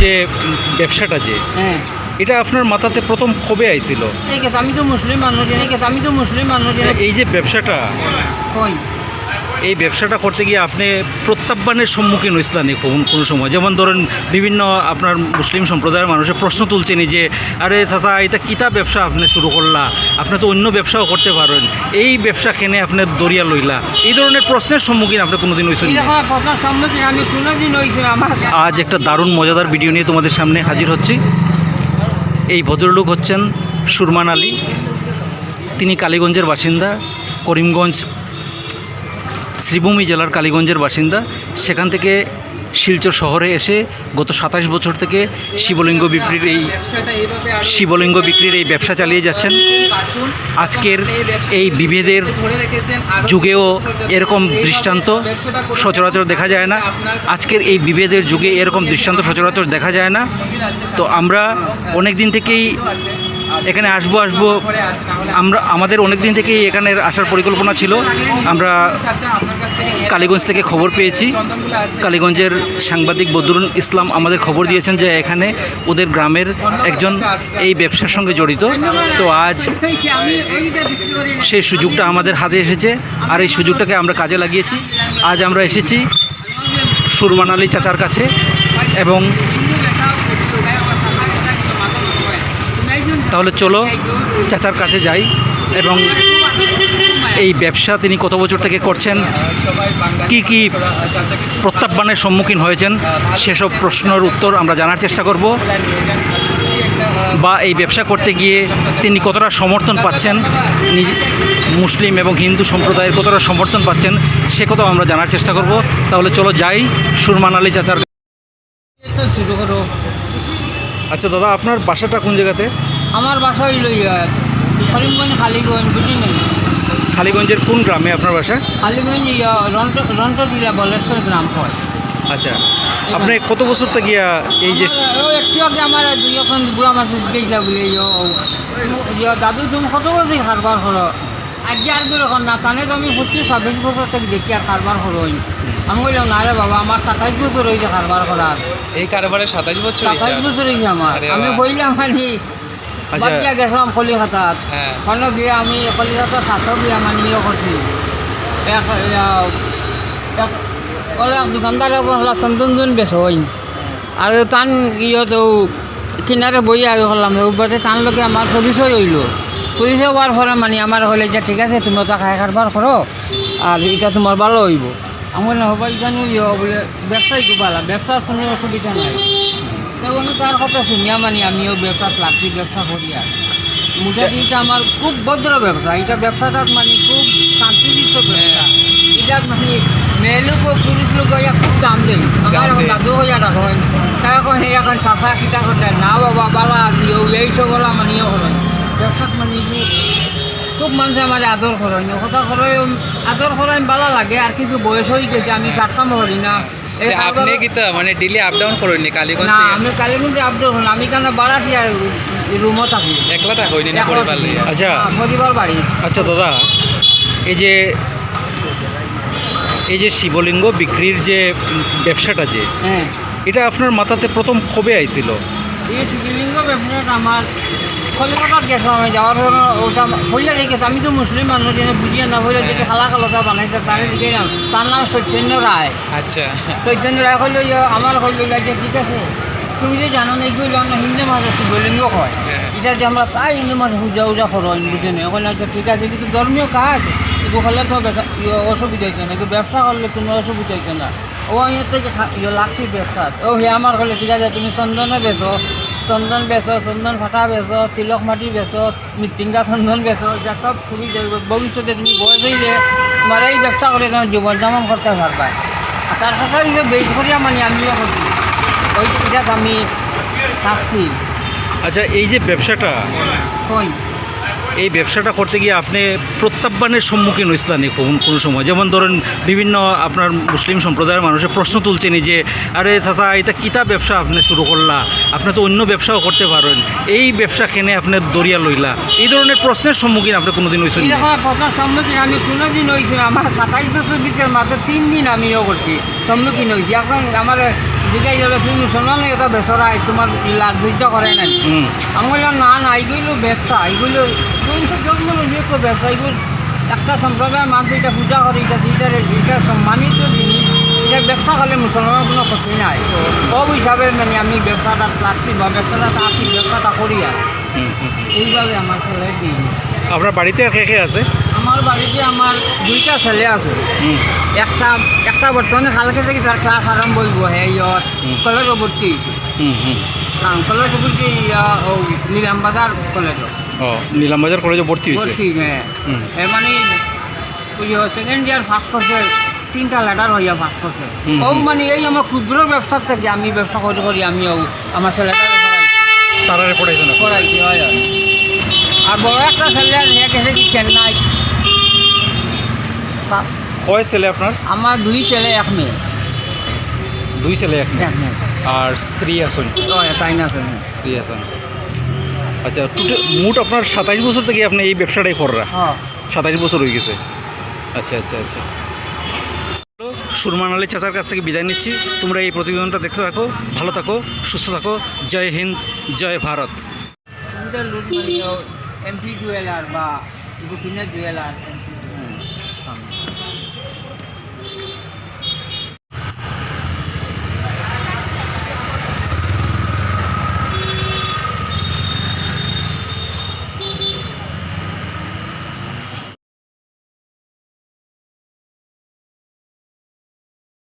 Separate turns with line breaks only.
যে ব্যবসাটা যে
হ্যাঁ
এটা আপনার মাথাতে প্রথম কবে আইছিল?
এই কথা আমি তো মুসলিম মানুষ
এই যে ব্যবসাটা,
কই
এই ব্যবসাটা করতে গিয়ে আপনি প্রত্যাহ্বানের সম্মুখীন হয়েছিলেন কোনো সময়? যেমন ধরেন বিভিন্ন আপনার মুসলিম সম্প্রদায়ের মানুষের প্রশ্ন তুলছেন যে আরে চাচা এটা কিতা ব্যবসা আপনি শুরু করলা, আপনি তো অন্য ব্যবসাও করতে পারেন, এই ব্যবসা কেনে আপনি দরিয়া লইলা, এই ধরনের প্রশ্নের সম্মুখীন আপনি কোনোদিন হয়েছেন?
প্রশ্নের সম্মুখীন আমি কোনোদিন হয়েছি আমার।
আজ একটা দারুণ মজাদার ভিডিও নিয়ে তোমাদের সামনে হাজির হচ্ছি। এই ভদ্রলোক হচ্ছেন সুরমান আলী। তিনি কালীগঞ্জের বাসিন্দা, করিমগঞ্জ শ্রীভূমি জেলার কালীগঞ্জের বাসিন্দা। সেখান থেকে শিলচর শহরে এসে গত 27 বছর থেকে শিবলিঙ্গ বিক্রির এই ব্যবসা চালিয়ে যাচ্ছেন। আজকের এই বিভেদের যুগেও এরকম দৃষ্টান্ত সচরাচর দেখা যায় না। আজকের এই বিভেদের যুগে এরকম দৃষ্টান্ত সচরাচর দেখা যায় না। তো আমরা অনেক দিন থেকেই এখানে আসবো আমাদের অনেক দিন থেকেই এখানে আসার পরিকল্পনা ছিল। আমরা কালীগঞ্জ থেকে খবর পেয়েছি, কালীগঞ্জের সাংবাদিক বদরুল ইসলাম আমাদের খবর দিয়েছেন যে এখানে ওদের গ্রামের একজন এই ব্যবসার সঙ্গে জড়িত। তো আজ সেই সুযোগটা আমাদের হাতে এসেছে, আর এই সুযোগটাকে আমরা কাজে লাগিয়েছি। আজ আমরা এসেছি সুরমান আলী চাচার কাছে এবং তাহলে চলো চাচার কাছে যাই এবং এই ব্যবসা তিনি কত বছর থেকে করছেন, কি কি প্রত্যাহ্বানের সম্মুখীন হয়েছেন, সেসব প্রশ্নের উত্তর আমরা জানার চেষ্টা করব। বা এই ব্যবসা করতে গিয়ে তিনি কতটা সমর্থন পাচ্ছেন, মুসলিম এবং হিন্দু সম্প্রদায়ের কতটা সমর্থন পাচ্ছেন, সে কথাও আমরা জানার চেষ্টা করব। তাহলে চলো যাই সুরমান আলী চাচার। আচ্ছা দাদা, আপনার বাসাটা কোন জায়গাতে?
আমার বাসা হইল করিমগঞ্জ কালীগঞ্জ, বুঝি নেই।
কালীগঞ্জের কোন গ্রামে আপনার বাসা?
কালীগঞ্জ রন্ট জেলা বলেশ্বর গ্রাম হয়।
আচ্ছা, আপনি কত বছর থেকে এই যে
একটু আগে আমার দুই এখন বুড়া মাসে গেছিলাম বলে দাদু তুমি কত বছর কারবার করো? আজকে আর দূর এখন না, তাহলে তো আমি 25-26 বছর থেকে দেখি আর কারবার করো। আমি বললাম না রে বাবা, আমার 27 বছর হয়েছে কারবার করার।
এই কারবারে 27 বছর
27 বছর হয়েছে আমার। আমি বললাম মানে বাচ্চা গেছিলাম কলিকাতাত, ওখানে গিয়ে আমি কলিকাতার সাথে গিয়ে মানে ইয়ে করছি। দোকানদার চন্দন বেছো আর তান ইয়ে তো কিনারে বই আগে করলাম, উপরে তান লোকে আমার পরিচয় হইল। পরিচয় হওয়ার পরে মানে আমার হলে যে ঠিক আছে তুমি তো খাই কারবার করো আর এটা তোমার ভালো হইব। আমি বললাম হবা এখানে বলে ব্যবসায় ভালো, ব্যবসার কোনো অসুবিধা নাই। আমি তার কথা শুনিয়া মানে আমিও ব্যবসা প্লাস্টিক ব্যবসা করি। আর মোটামুটি এটা আমার খুব ভদ্র ব্যবসা। এটা ব্যবসাটা মানে খুব শান্তিযুক্ত ব্যবসা। এটা মানে মেয়ে লোক পুরুষ লোক খুব দাম দেয়। আমার এখন দাদু হইয়া রাখেন, তাই এখন সেই এখন চাষা কিটা করতে না বাবা বালা এইসব বলা মানে ইয়ে করেন ব্যবসাত মানে খুব মানুষ আমার আদর করেন। কথা করে আদর করেন ভালো লাগে। আর কিছু বয়স হয়ে গেছে, আমি চারটাম করি না।
আপনি কি তো মানে ডেইলি আপ ডাউন করেননি কালীগঞ্জ?
না, আমি কালীগঞ্জে আপ ডাউন করি। আমি কেন বাড়াটি আর রুমও থাকি।
একলা থাকো না পরিবার লইয়া?
আচ্ছা
পরিবার বাড়ি।
আচ্ছা দাদা, এই যে শিবলিঙ্গ বিক্রির যে ব্যবসাটা যে
হ্যাঁ,
এটা আপনার মাথাতে প্রথম কবে আইছিল?
এই শিবলিঙ্গ ব্যবসাটা আমার কলিকাতাত গেছিলাম। আমি যাওয়ার পর ওটা হইলে দেখেছি। আমি তো মুসলিম মানুষ, বুঝিয়ে না হইলে দেখে খালা খালতা বানাইছে তারে দিকে নাম, তার নাম চৈতন্য রায়।
আচ্ছা,
চৈতন্য রায় হইল আমার হইল যে ঠিক আছে তুমি যে জানো না এইগুলো আমরা হিন্দু মানুষ শিবলিঙ্গ হয়। এটা যে আমরা প্রায় হিন্দু মানুষ পূজা করো বুঝে নেই। এখন একটা ঠিক আছে, কিন্তু ধর্মীয় কাজ এগুলো হলে তো অসুবিধা হয়েছে না, কিন্তু ব্যবসা করলে কোনো অসুবিধা হয়েছে না। ও আমি থেকে লাগছি ব্যবসা। ও হে আমার হলে ঠিক আছে তুমি চন্দনে বেচো, চন্দন ফাটা বেচো, তিলক মাটি বেচো, মৃত্যুঞ্জা চন্দন বেচো, এটা সব খুবই ভবিষ্যতে তুমি বয়স হইলে তোমার এই ব্যবসা করে তোমার জীবন যেমন করতে পারবা। আর তার সাথে বেশ করিয়া মানে আমিও করছি, ওই এটাতে আমি থাকছি।
আচ্ছা, এই যে ব্যবসাটা,
কই
এই ব্যবসাটা করতে গিয়ে আপনি প্রত্যাহ্বানের সম্মুখীন হয়েছিলেন কোনো সময়? যেমন ধরেন বিভিন্ন আপনার মুসলিম সম্প্রদায়ের মানুষের প্রশ্ন তুলছেন যে আরে চাচা এটা কিতা ব্যবসা আপনি শুরু করলা, আপনি তো অন্য ব্যবসাও করতে পারেন, এই ব্যবসা কেনে আপনি দরিয়া লইলা, এই ধরনের প্রশ্নের সম্মুখীন আপনি কোনোদিন হয়েছেন?
এরকম প্রশ্নের সম্মুখীন আমি কোনোদিন হয়েছি। আমার 27 বছর ভিতরে মাত্র 3 দিন আমিও করছি সম্মুখীন হয়েছি। এখন আমার জিজ্ঞাসা করলো তুমি মুসলমান এটা বেসরাই তোমার লাভ ধৈর্য করে নাই
হুম
আমি বললাম না না এইগুলো ব্যবসা এইগুলো জন্ম নিয়ে ব্যবসা এগুলো একটা সম্প্রদায়ের মানুষ এটা পূজা করে এটা সম্মানিত জিনিস এটা ব্যবসা করলে মুসলমানের কোনো ক্ষতি নাই সব হিসাবে মানে আমি ব্যবসাটা লাগছি বা ব্যবসাটা আছি ব্যবসাটা করি আর
হুম হুম।
এইভাবে আমার ছেলে দিই
আপনার বাড়িতে আর কে কে আছে?
আমার বাড়িতে আমার 2টা ছেলে আছে
হুম
একটা বর্তমানে কালকে থেকে তার ক্লাস আরম্ভ হইব কলেজে ভর্তি হয়েছে
হুম হুম।
কলেজে ভর্তি নীলামবাজার কলেজ
ও নীলামবাজার কলেজে ভর্তি হয়েছে।
ভর্তি হ্যাঁ
হুম
মানে সেকেন্ড ইয়ার ফার্স্ট করছে 3টা লেটার হইয়া ফার্স্ট করছে
হুম,
ও
হুম।
মানে এই আমার ক্ষুদ্র ব্যবসার থেকে আমি ব্যবসা করি আমিও আমার ছেলেটা
তারা পড়াইছে না?
করাইছি হয় হয়। আর বড় একটা ছেলে হয়ে গেছে কি চেন্নাই
কয় ছেলে আপনার?
আমার 2 ছেলে 1 মেয়ে
2 ছেলে এক মেয়ে।
এক মেয়ে
আর স্ত্রী আছেন?
তাই না স্যার
স্ত্রী আছেন। আচ্ছা মোট আপনার 27 বছর থেকে আপনি এই ব্যবসাটাই কররা?
হ্যাঁ
27 বছর হয়ে গেছে। আচ্ছা আচ্ছা আচ্ছা। সুরমান আলী চাচার কাছ থেকে বিদায় নিচ্ছি। তোমরা এই প্রতিবেদনটা দেখতে থাকো, ভালো থাকো, সুস্থ থাকো। জয় হিন্দ, জয় ভারত।
লুট মানে এমপি জুয়েলার বা গোপীনাথ জুয়েলার